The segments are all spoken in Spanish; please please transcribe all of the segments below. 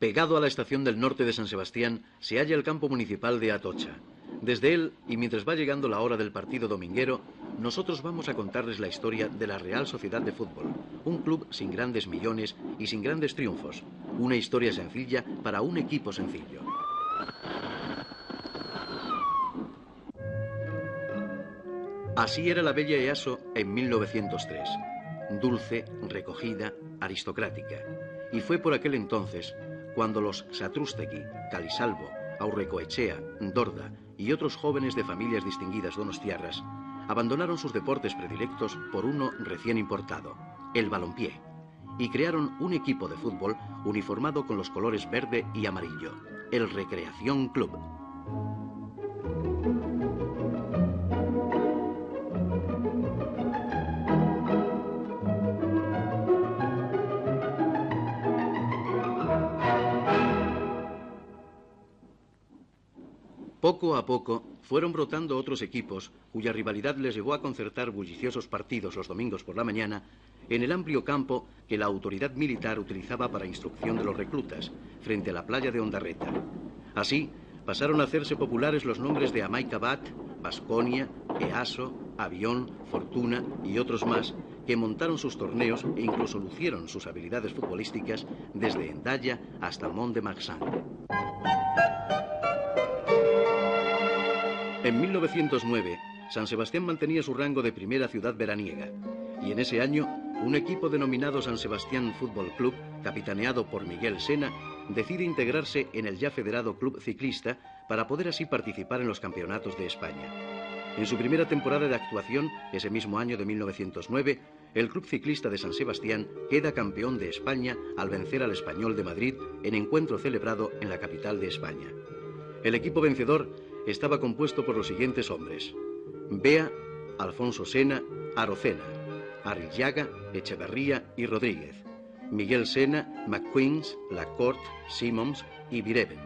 Pegado a la estación del norte de San Sebastián se halla el campo municipal de Atocha. Desde él, y mientras va llegando la hora del partido dominguero, nosotros vamos a contarles la historia de la Real Sociedad de Fútbol, un club sin grandes millones y sin grandes triunfos, una historia sencilla para un equipo sencillo. Así era la bella Easo en 1903, dulce, recogida, aristocrática, y fue por aquel entonces cuando los Satrústegui, Calisalvo, Aurrecoechea, Dorda y otros jóvenes de familias distinguidas donostiarras abandonaron sus deportes predilectos por uno recién importado, el balompié, y crearon un equipo de fútbol uniformado con los colores verde y amarillo, el Recreación Club. Poco a poco fueron brotando otros equipos cuya rivalidad les llevó a concertar bulliciosos partidos los domingos por la mañana en el amplio campo que la autoridad militar utilizaba para instrucción de los reclutas, frente a la playa de Ondarreta. Así pasaron a hacerse populares los nombres de Amaicabat, Baskonia, Easo, Avión, Fortuna y otros más que montaron sus torneos e incluso lucieron sus habilidades futbolísticas desde Hendaya hasta Mont-de-Marsan. En 1909, San Sebastián mantenía su rango de primera ciudad veraniega, y en ese año, un equipo denominado San Sebastián Fútbol Club, capitaneado por Miguel Sena, decide integrarse en el ya federado Club Ciclista para poder así participar en los campeonatos de España. En su primera temporada de actuación, ese mismo año de 1909, el Club Ciclista de San Sebastián queda campeón de España al vencer al Español de Madrid en encuentro celebrado en la capital de España. El equipo vencedor estaba compuesto por los siguientes hombres: Bea, Alfonso Sena, Arocena, Arrillaga, Echeverría y Rodríguez, Miguel Sena, McQueens, Lacorte, Simons y Vireven.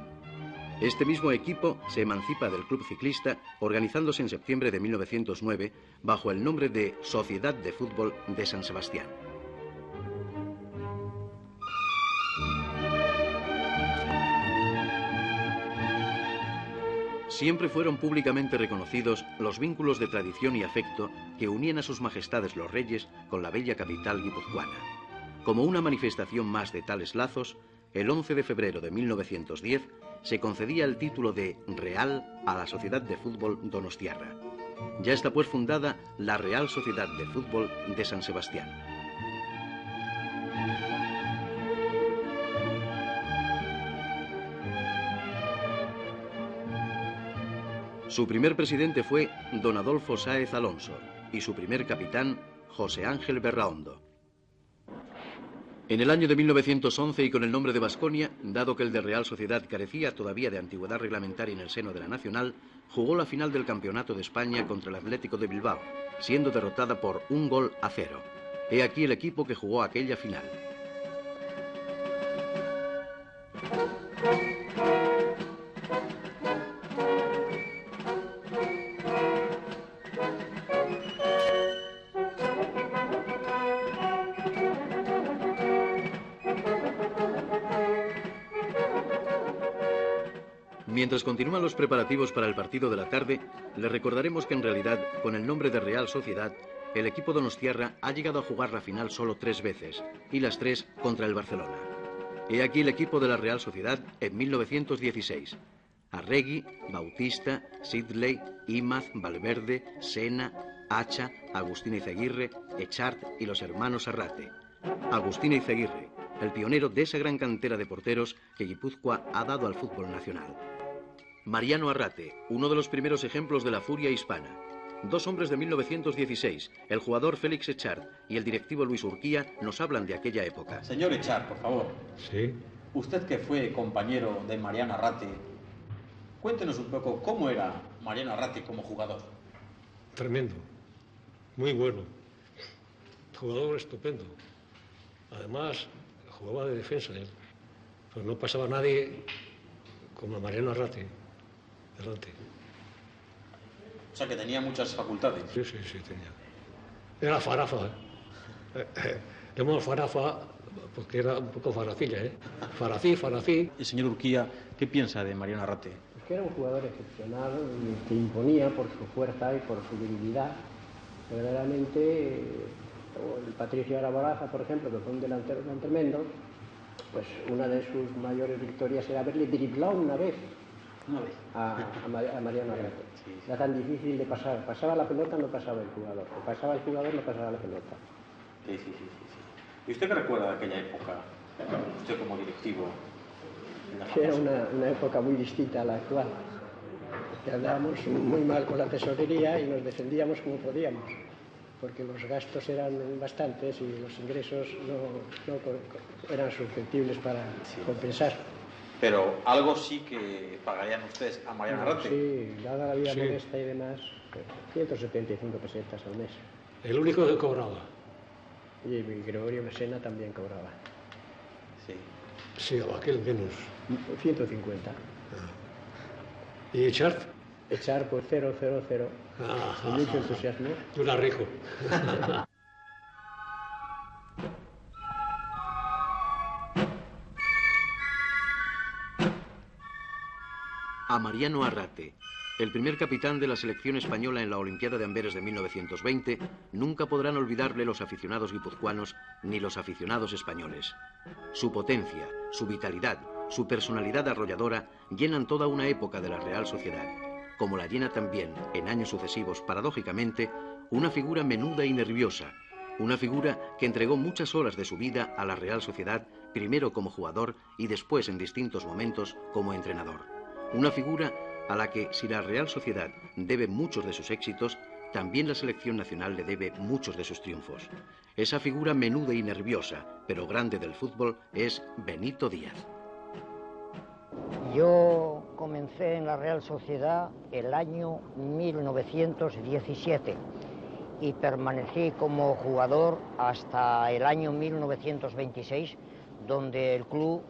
Este mismo equipo se emancipa del Club Ciclista, organizándose en septiembre de 1909 bajo el nombre de Sociedad de Fútbol de San Sebastián. Siempre fueron públicamente reconocidos los vínculos de tradición y afecto que unían a sus majestades los reyes con la bella capital guipuzcoana. Como una manifestación más de tales lazos, el 11 de febrero de 1910 se concedía el título de Real a la Sociedad de Fútbol donostiarra. Ya está pues fundada la Real Sociedad de Fútbol de San Sebastián. Su primer presidente fue don Adolfo Sáez Alonso y su primer capitán, José Ángel Berraondo. En el año de 1911 y con el nombre de Baskonia, dado que el de Real Sociedad carecía todavía de antigüedad reglamentaria en el seno de la Nacional, jugó la final del Campeonato de España contra el Atlético de Bilbao, siendo derrotada por 1-0. He aquí el equipo que jugó aquella final. Mientras continúan los preparativos para el partido de la tarde, les recordaremos que en realidad, con el nombre de Real Sociedad, el equipo donostiarra ha llegado a jugar la final solo 3 veces, y las 3 contra el Barcelona. He aquí el equipo de la Real Sociedad en 1916. Arregui, Bautista, Sidley, Imaz, Valverde, Sena, Hacha, Agustín Izaguirre, Echart y los hermanos Arrate. Agustín Izaguirre, el pionero de esa gran cantera de porteros que Guipúzcoa ha dado al fútbol nacional. Mariano Arrate, uno de los primeros ejemplos de la furia hispana. 2 hombres de 1916, el jugador Félix Echart y el directivo Luis Urquía, nos hablan de aquella época. Señor Echart, por favor. Sí. Usted que fue compañero de Mariano Arrate, cuéntenos un poco cómo era Mariano Arrate como jugador. Tremendo, muy bueno, jugador estupendo. Además, jugaba de defensa él, pues no pasaba nadie como Mariano Arrate delante. O sea que tenía muchas facultades. Sí, tenía. Era farafa, Llamamos farafa porque era un poco farafilla, Farací. Y señor Urquía, ¿qué piensa de Mariano Arrate? Que era un jugador excepcional, que imponía por su fuerza y por su debilidad. Verdaderamente, el Patricio Araboraza, por ejemplo, que fue un delantero tan tremendo, pues una de sus mayores victorias era haberle driblado una vez a Mariano Arrate. Sí. Era tan difícil de pasar. Pasaba la pelota, no pasaba el jugador. O pasaba el jugador, no pasaba la pelota. Sí. ¿Y usted qué recuerda de aquella época? Usted como directivo. Era una época muy distinta a la actual. Que andábamos muy mal con la tesorería y nos defendíamos como podíamos, porque los gastos eran bastantes y los ingresos no eran susceptibles para compensar. Pero algo sí que pagarían ustedes a Mariano Arrate. Sí, dada la vida modesta y demás, 175 pesetas al mes. El único que cobraba. Y Gregorio Mesena también cobraba. Sí, aquel menos. 150. ¿Y Echart? Echar pues 000. Con mucho entusiasmo. Tú eras rico. A Mariano Arrate, el primer capitán de la selección española en la Olimpiada de Amberes de 1920, nunca podrán olvidarle los aficionados guipuzcoanos ni los aficionados españoles. Su potencia, su vitalidad, su personalidad arrolladora llenan toda una época de la Real Sociedad, como la llena también, en años sucesivos, paradójicamente, una figura menuda y nerviosa, una figura que entregó muchas horas de su vida a la Real Sociedad, primero como jugador y después en distintos momentos como entrenador. Una figura a la que, si la Real Sociedad debe muchos de sus éxitos, también la selección nacional le debe muchos de sus triunfos. Esa figura menuda y nerviosa, pero grande del fútbol, es Benito Díaz. Yo comencé en la Real Sociedad el año 1917 y permanecí como jugador hasta el año 1926, donde el club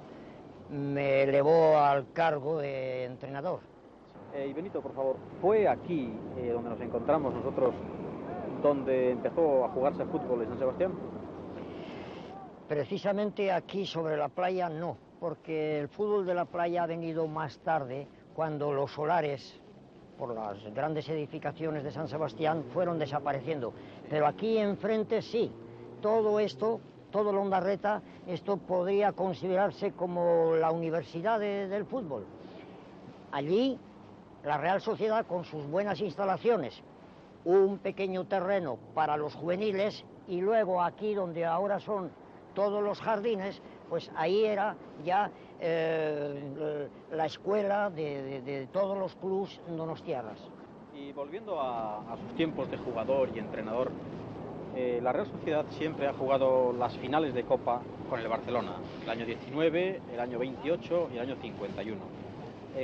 me elevó al cargo de entrenador. Y Benito, por favor, ¿fue aquí donde nos encontramos nosotros, donde empezó a jugarse fútbol en San Sebastián? Precisamente aquí sobre la playa no, porque el fútbol de la playa ha venido más tarde, cuando los solares, por las grandes edificaciones de San Sebastián, fueron desapareciendo. Pero aquí enfrente sí, todo esto, todo la Ondarreta, esto podría considerarse como la universidad del fútbol. Allí, la Real Sociedad, con sus buenas instalaciones, un pequeño terreno para los juveniles, y luego aquí donde ahora son todos los jardines, pues ahí era ya la escuela de todos los clubes donostiarras. Y volviendo a sus tiempos de jugador y entrenador, la Real Sociedad siempre ha jugado las finales de Copa con el Barcelona, el año 19, el año 28 y el año 51.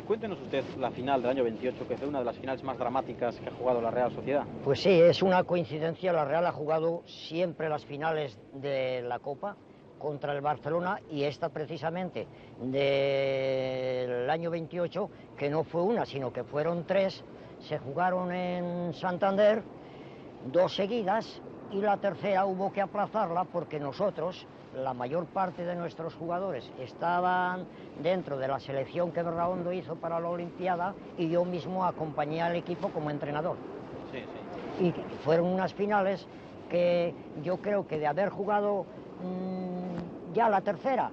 Cuéntenos usted la final del año 28, que fue una de las finales más dramáticas que ha jugado la Real Sociedad. Pues sí, es una coincidencia, la Real ha jugado siempre las finales de la Copa contra el Barcelona, y esta precisamente del año 28, que no fue una, sino que fueron 3, se jugaron en Santander, 2 seguidas, y la tercera hubo que aplazarla porque nosotros, la mayor parte de nuestros jugadores, estaban dentro de la selección que Berraondo hizo para la Olimpiada, y yo mismo acompañé al equipo como entrenador. Sí. Y fueron unas finales que yo creo que de haber jugado ya la tercera,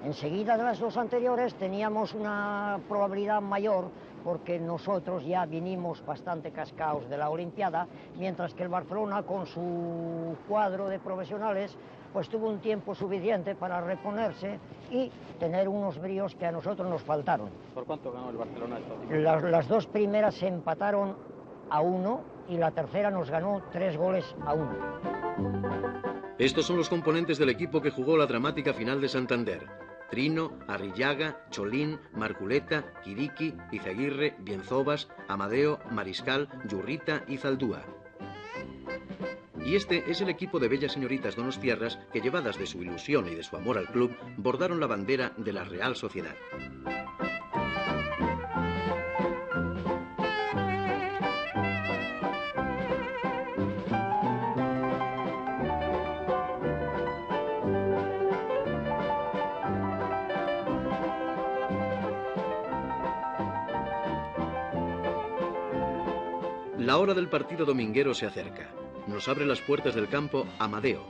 enseguida de las dos anteriores, teníamos una probabilidad mayor, porque nosotros ya vinimos bastante cascaos de la Olimpiada, mientras que el Barcelona, con su cuadro de profesionales, pues tuvo un tiempo suficiente para reponerse y tener unos bríos que a nosotros nos faltaron. ¿Por cuánto ganó el Barcelona esta última? Las dos primeras se empataron a 1 y la tercera nos ganó 3-1. Estos son los componentes del equipo que jugó la dramática final de Santander: Trino, Arrillaga, Cholín, Marculeta, Quiriqui, Izaguirre, Bienzobas, Amadeo, Mariscal, Yurrita y Zaldúa. Y este es el equipo de bellas señoritas donostiarras que, llevadas de su ilusión y de su amor al club, bordaron la bandera de la Real Sociedad. La hora del partido dominguero se acerca. Nos abre las puertas del campo Amadeo,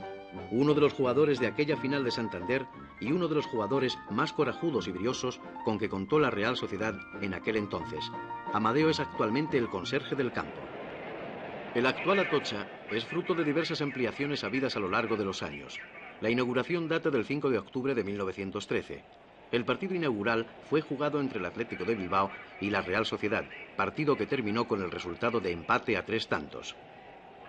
uno de los jugadores de aquella final de Santander y uno de los jugadores más corajudos y briosos con que contó la Real Sociedad en aquel entonces. Amadeo es actualmente el conserje del campo. El actual Atocha es fruto de diversas ampliaciones habidas a lo largo de los años. La inauguración data del 5 de octubre de 1913. El partido inaugural fue jugado entre el Atlético de Bilbao y la Real Sociedad, partido que terminó con el resultado de empate a 3 tantos.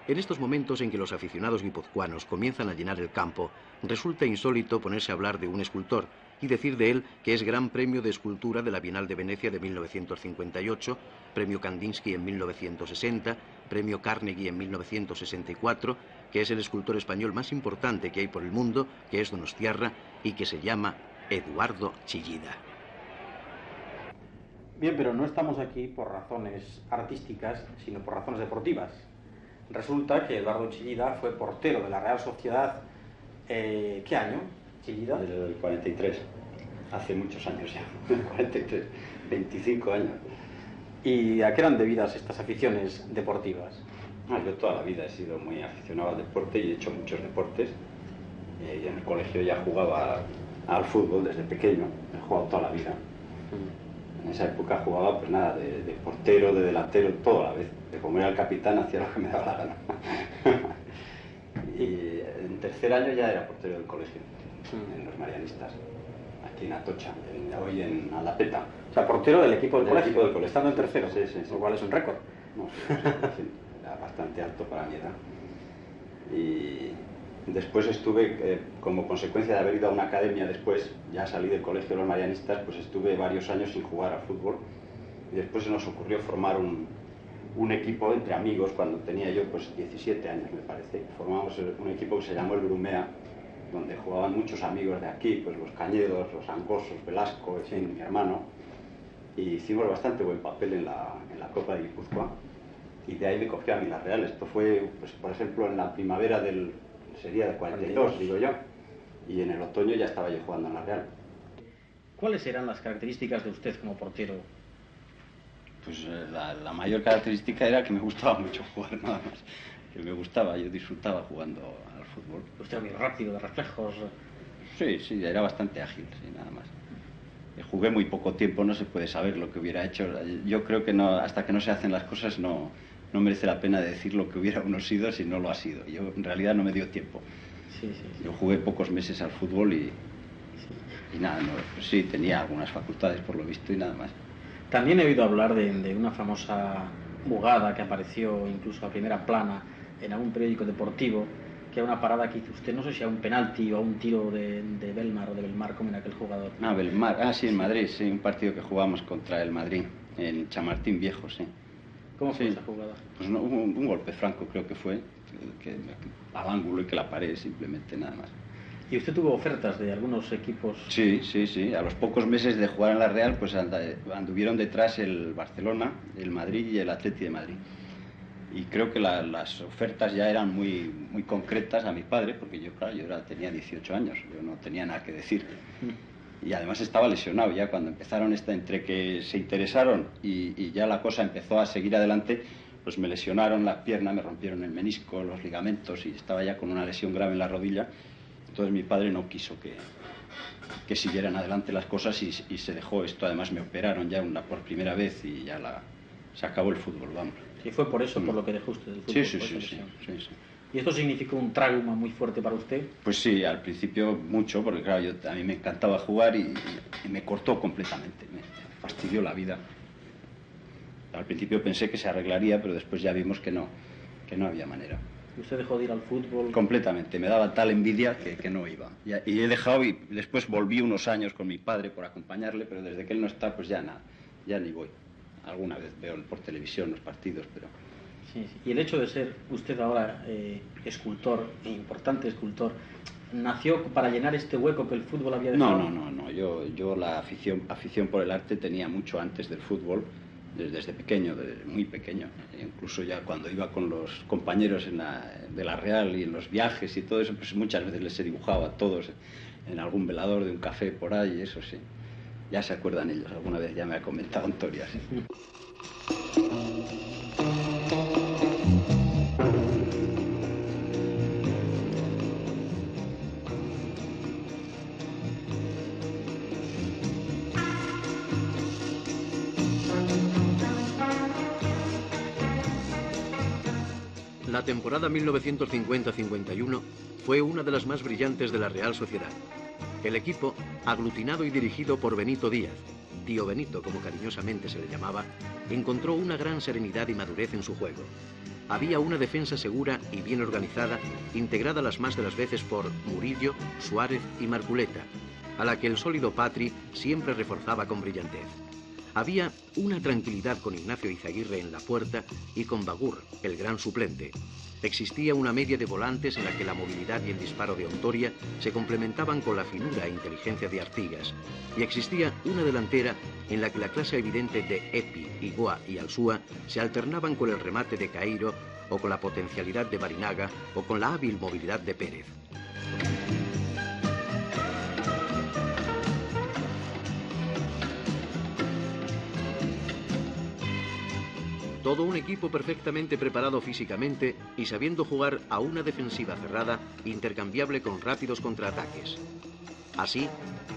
En estos momentos en que los aficionados guipuzcoanos comienzan a llenar el campo, resulta insólito ponerse a hablar de un escultor y decir de él que es Gran Premio de Escultura de la Bienal de Venecia de 1958, Premio Kandinsky en 1960, Premio Carnegie en 1964, que es el escultor español más importante que hay por el mundo, que es donostiarra y que se llama Eduardo Chillida. Bien, pero no estamos aquí por razones artísticas, sino por razones deportivas. Resulta que Eduardo Chillida fue portero de la Real Sociedad, ¿qué año, Chillida? Del 43, hace muchos años ya, 43, 25 años. ¿Y a qué eran debidas estas aficiones deportivas? Yo toda la vida he sido muy aficionado al deporte y he hecho muchos deportes. Y en el colegio ya jugaba al fútbol desde pequeño, he jugado toda la vida. En esa época jugaba pues nada, de portero, de delantero, toda la vez. De como era el capitán hacía lo que me daba la gana. Y en tercer año ya era portero del colegio, en los Marianistas, aquí en Atocha, hoy en Alapeta. O sea, portero del equipo del colegio, equipo del colegio. estando en tercero. Sí, sí, sí. Lo cual es un récord. No, sí, era bastante alto para mi edad. Y después estuve, como consecuencia de haber ido a una academia después, ya salí del colegio de los Marianistas, pues estuve varios años sin jugar al fútbol. Y después se nos ocurrió formar un equipo entre amigos cuando tenía yo pues 17 años, me parece. Formamos un equipo que se llamó el Brumea, donde jugaban muchos amigos de aquí, pues los Cañedos, los Angosos, Velasco, en fin, mi hermano. Y hicimos bastante buen papel en la Copa de Guipúzcoa. Y de ahí me cogió a mí la Real. Esto fue, pues, por ejemplo, en la primavera sería del 42, digo yo. Y en el otoño ya estaba yo jugando en la Real. ¿Cuáles eran las características de usted como portero? Pues la mayor característica era que me gustaba mucho jugar, nada más. Que me gustaba, yo disfrutaba jugando al fútbol. Usted era muy rápido, de reflejos. Sí, sí, era bastante ágil, sí, nada más. Jugué muy poco tiempo, no se puede saber lo que hubiera hecho. Yo creo que no, hasta que no se hacen las cosas no merece la pena decir lo que hubiera uno sido si no lo ha sido. Yo en realidad no me dio tiempo. Sí, sí, sí. Yo jugué pocos meses al fútbol y nada, no, pues sí, tenía algunas facultades por lo visto y nada más. También he oído hablar de una famosa jugada que apareció incluso a primera plana en algún periódico deportivo, que era una parada que hizo usted, no sé si a un penalti o a un tiro de Belmar o de Belmar, como en aquel jugador. Belmar, sí, en Madrid, sí, un partido que jugamos contra el Madrid, en Chamartín Viejo, sí. ¿Cómo fue esa jugada? Pues no, un golpe franco creo que fue, que al ángulo y que la pared, simplemente, nada más. ¿Y usted tuvo ofertas de algunos equipos? Sí, sí, sí. A los pocos meses de jugar en la Real, pues anduvieron detrás el Barcelona, el Madrid y el Atleti de Madrid. Y creo que las ofertas ya eran muy concretas a mi padre, porque yo, claro, tenía 18 años, yo no tenía nada que decir. Y además estaba lesionado ya cuando empezaron entre que se interesaron y ya la cosa empezó a seguir adelante, pues me lesionaron la pierna, me rompieron el menisco, los ligamentos y estaba ya con una lesión grave en la rodilla. Entonces mi padre no quiso que siguieran adelante las cosas y se dejó esto. Además me operaron ya por primera vez y ya se acabó el fútbol, vamos. ¿Y fue por eso, por lo que dejó usted el fútbol? Sí. ¿Y esto significó un trauma muy fuerte para usted? Pues sí, al principio mucho, porque claro, a mí me encantaba jugar y me cortó completamente, me fastidió la vida. Al principio pensé que se arreglaría, pero después ya vimos que no había manera. ¿Y usted dejó de ir al fútbol? Completamente, me daba tal envidia que no iba. Y he dejado y después volví unos años con mi padre por acompañarle, pero desde que él no está, pues ya ni voy. Alguna vez veo por televisión los partidos, pero... Sí. Y el hecho de ser usted ahora escultor, importante escultor, ¿nació para llenar este hueco que el fútbol había dejado? No. Yo la afición por el arte tenía mucho antes del fútbol, desde pequeño, muy pequeño. Incluso ya cuando iba con los compañeros de la Real y en los viajes y todo eso, pues muchas veces les he dibujado a todos en algún velador de un café por ahí, eso sí. Ya se acuerdan ellos, alguna vez ya me ha comentado historias. La temporada 1950-51 fue una de las más brillantes de la Real Sociedad. El equipo, aglutinado y dirigido por Benito Díaz, Tío Benito como cariñosamente se le llamaba, encontró una gran serenidad y madurez en su juego. Había una defensa segura y bien organizada, integrada las más de las veces por Murillo, Suárez y Marculeta, a la que el sólido Patri siempre reforzaba con brillantez. Había una tranquilidad con Ignacio Izaguirre en la puerta y con Bagur, el gran suplente. Existía una media de volantes en la que la movilidad y el disparo de Ontoria se complementaban con la finura e inteligencia de Artigas. Y existía una delantera en la que la clase evidente de Epi, Igoa y Alsúa se alternaban con el remate de Caeiro o con la potencialidad de Barinaga o con la hábil movilidad de Pérez. Todo un equipo perfectamente preparado físicamente y sabiendo jugar a una defensiva cerrada intercambiable con rápidos contraataques. Así,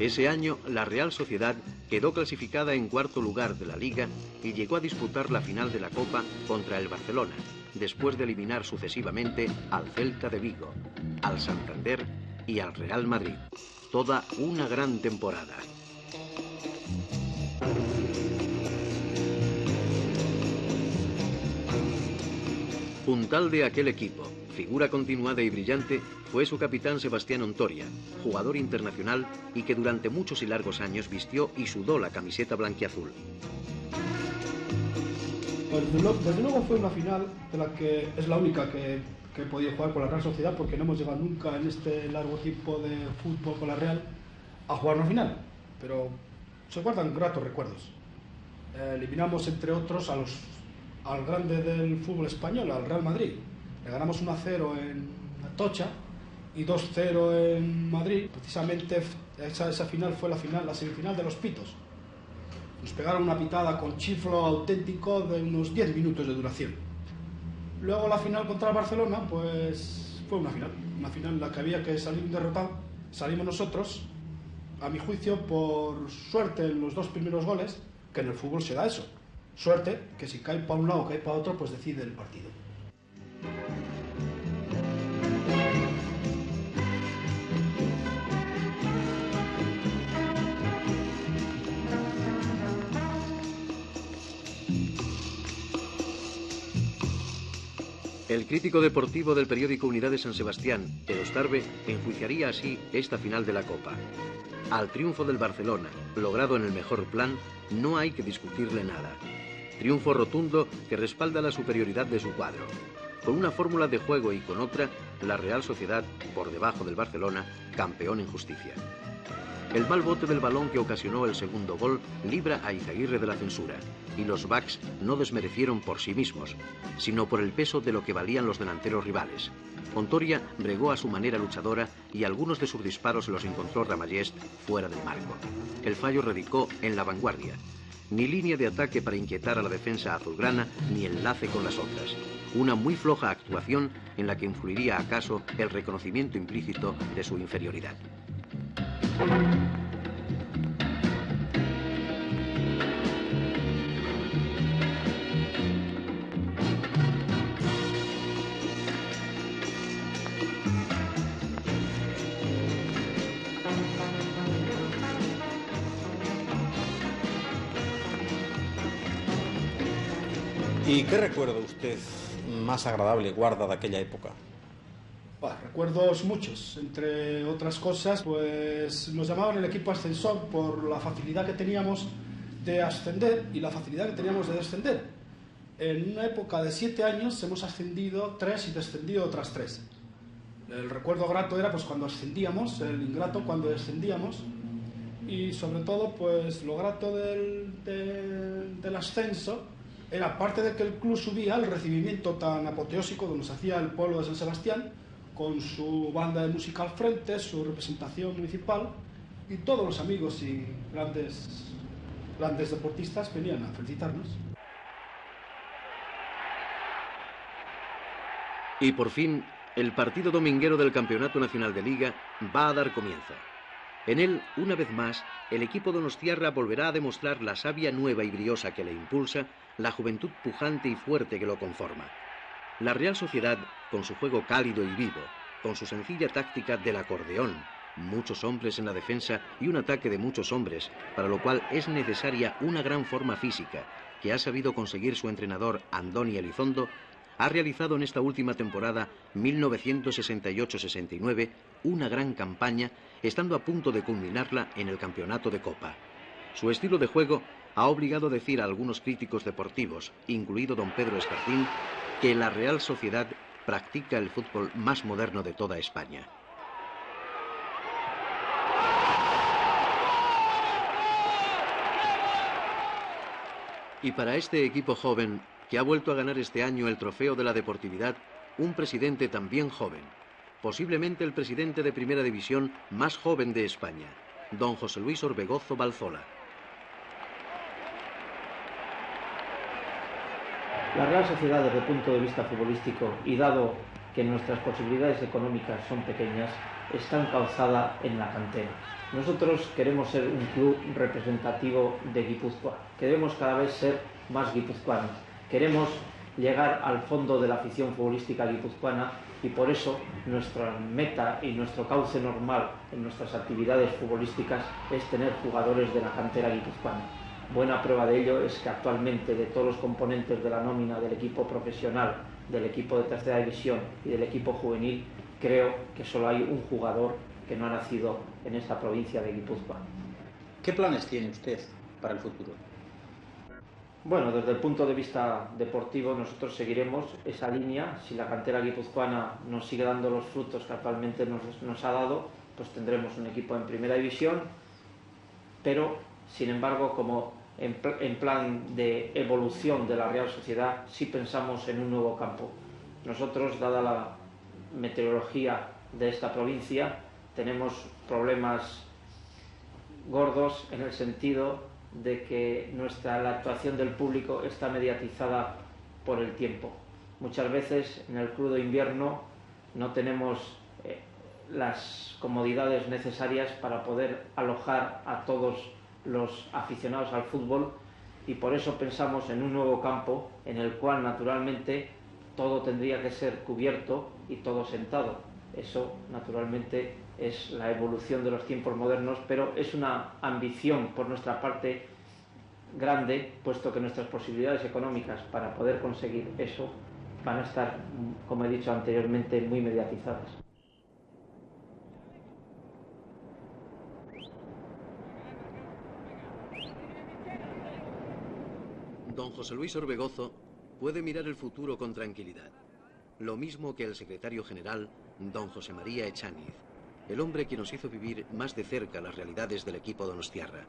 ese año la Real Sociedad quedó clasificada en cuarto lugar de la Liga y llegó a disputar la final de la Copa contra el Barcelona, después de eliminar sucesivamente al Celta de Vigo, al Santander y al Real Madrid. Toda una gran temporada. Puntal de aquel equipo, figura continuada y brillante, fue su capitán Sebastián Ontoria, jugador internacional y que durante muchos y largos años vistió y sudó la camiseta blanquiazul. Pues desde luego fue una final de la que es la única que he podido jugar con la Real Sociedad, porque no hemos llegado nunca en este largo tiempo de fútbol con la Real a jugar una final, pero se guardan gratos recuerdos. Eliminamos entre otros al grande del fútbol español, al Real Madrid. Le ganamos 1-0 en Atocha y 2-0 en Madrid. Precisamente esa final fue la semifinal de los pitos. Nos pegaron una pitada con chiflo auténtico de unos 10 minutos de duración. Luego la final contra el Barcelona, pues fue una final en la que había que salir derrotado. Salimos nosotros, a mi juicio, por suerte en los 2 primeros goles, que en el fútbol se da eso. Suerte, que si cae para un lado o cae para otro, pues decide el partido. El crítico deportivo del periódico Unidad de San Sebastián, Eros Tarbe, enjuiciaría así esta final de la Copa. Al triunfo del Barcelona, logrado en el mejor plan, no hay que discutirle nada. Triunfo rotundo que respalda la superioridad de su cuadro. Con una fórmula de juego y con otra, la Real Sociedad, por debajo del Barcelona, campeón en justicia. El mal bote del balón que ocasionó el segundo gol libra a Izaguirre de la censura, y los backs no desmerecieron por sí mismos, sino por el peso de lo que valían los delanteros rivales. Ontoria bregó a su manera luchadora y algunos de sus disparos los encontró Ramallest fuera del marco. El fallo radicó en la vanguardia. ni línea de ataque para inquietar a la defensa azulgrana, ni enlace con las otras. Una muy floja actuación en la que influiría acaso el reconocimiento implícito de su inferioridad. ¿Y qué recuerdo usted más agradable guarda de aquella época? Recuerdos muchos, entre otras cosas, pues nos llamaban el equipo ascensor por la facilidad que teníamos de ascender y la facilidad que teníamos de descender. En una época de 7 años hemos ascendido 3 y descendido otras 3. El recuerdo grato era pues cuando ascendíamos, el ingrato cuando descendíamos, y sobre todo pues lo grato del ascenso era, parte de que el club subía, el recibimiento tan apoteósico que nos hacía el pueblo de San Sebastián, con su banda de música al frente, su representación municipal, y todos los amigos y grandes deportistas venían a felicitarnos. Y por fin, el partido dominguero del Campeonato Nacional de Liga va a dar comienzo. En él, una vez más, el equipo donostiarra volverá a demostrar la savia nueva y briosa que le impulsa, la juventud pujante y fuerte que lo conforma. La Real Sociedad, con su juego cálido y vivo, con su sencilla táctica del acordeón, muchos hombres en la defensa y un ataque de muchos hombres, para lo cual es necesaria una gran forma física, que ha sabido conseguir su entrenador Andoni Elizondo, ha realizado en esta última temporada 1968-69 una gran campaña, estando a punto de culminarla en el campeonato de Copa. Su estilo de juego ha obligado a decir a algunos críticos deportivos, incluido don Pedro Escartín, que la Real Sociedad practica el fútbol más moderno de toda España. Y para este equipo joven, que ha vuelto a ganar este año el trofeo de la deportividad, un presidente también joven, posiblemente el presidente de Primera División más joven de España, don José Luis Orbegozo Balzola. La Real Sociedad, desde el punto de vista futbolístico, y dado que nuestras posibilidades económicas son pequeñas, está encauzada en la cantera. Nosotros queremos ser un club representativo de Guipúzcoa, queremos cada vez ser más guipuzcoanos, queremos llegar al fondo de la afición futbolística guipuzcoana, y por eso nuestra meta y nuestro cauce normal en nuestras actividades futbolísticas es tener jugadores de la cantera guipuzcoana. Buena prueba de ello es que actualmente, de todos los componentes de la nómina del equipo profesional, del equipo de tercera división y del equipo juvenil, creo que solo hay un jugador que no ha nacido en esta provincia de Guipúzcoa. ¿Qué planes tiene usted para el futuro? Bueno, desde el punto de vista deportivo nosotros seguiremos esa línea. Si la cantera guipuzcoana nos sigue dando los frutos que actualmente nos ha dado, pues tendremos un equipo en primera división, pero sin embargo, como en plan de evolución de la Real Sociedad, sí pensamos en un nuevo campo. Nosotros, dada la meteorología de esta provincia, tenemos problemas gordos en el sentido de que la actuación del público está mediatizada por el tiempo. Muchas veces en el crudo invierno no tenemos las comodidades necesarias para poder alojar a todos los aficionados al fútbol, y por eso pensamos en un nuevo campo en el cual naturalmente todo tendría que ser cubierto y todo sentado. Eso naturalmente es la evolución de los tiempos modernos, pero es una ambición por nuestra parte grande, puesto que nuestras posibilidades económicas para poder conseguir eso van a estar, como he dicho anteriormente, muy mediatizadas. Don José Luis Orbegozo puede mirar el futuro con tranquilidad, lo mismo que el secretario general, don José María Echaniz, el hombre que nos hizo vivir más de cerca las realidades del equipo donostiarra,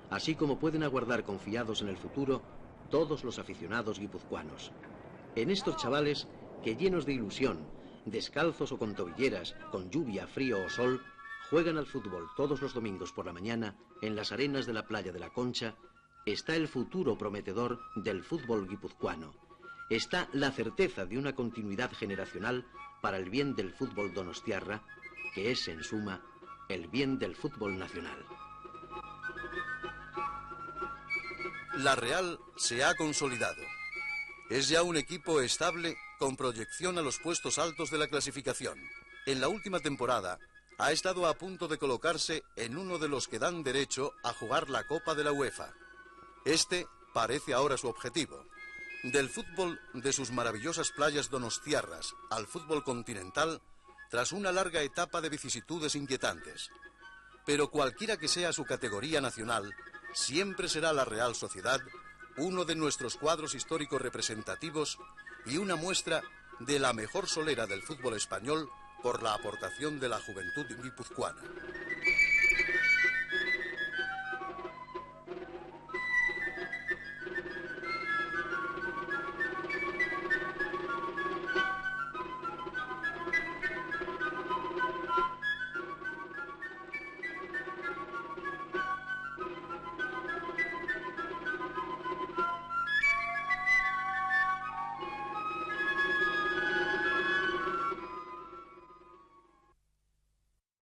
así como pueden aguardar confiados en el futuro todos los aficionados guipuzcoanos. En estos chavales que, llenos de ilusión, descalzos o con tobilleras, con lluvia, frío o sol, juegan al fútbol todos los domingos por la mañana en las arenas de la playa de la Concha, está el futuro prometedor del fútbol guipuzcoano. Está la certeza de una continuidad generacional para el bien del fútbol donostiarra, que es, en suma, el bien del fútbol nacional. La Real se ha consolidado. Es ya un equipo estable con proyección a los puestos altos de la clasificación. En la última temporada ha estado a punto de colocarse en uno de los que dan derecho a jugar la Copa de la UEFA. Este parece ahora su objetivo. Del fútbol de sus maravillosas playas donostiarras al fútbol continental, tras una larga etapa de vicisitudes inquietantes. Pero cualquiera que sea su categoría nacional, siempre será la Real Sociedad uno de nuestros cuadros históricos representativos y una muestra de la mejor solera del fútbol español por la aportación de la juventud guipuzcoana.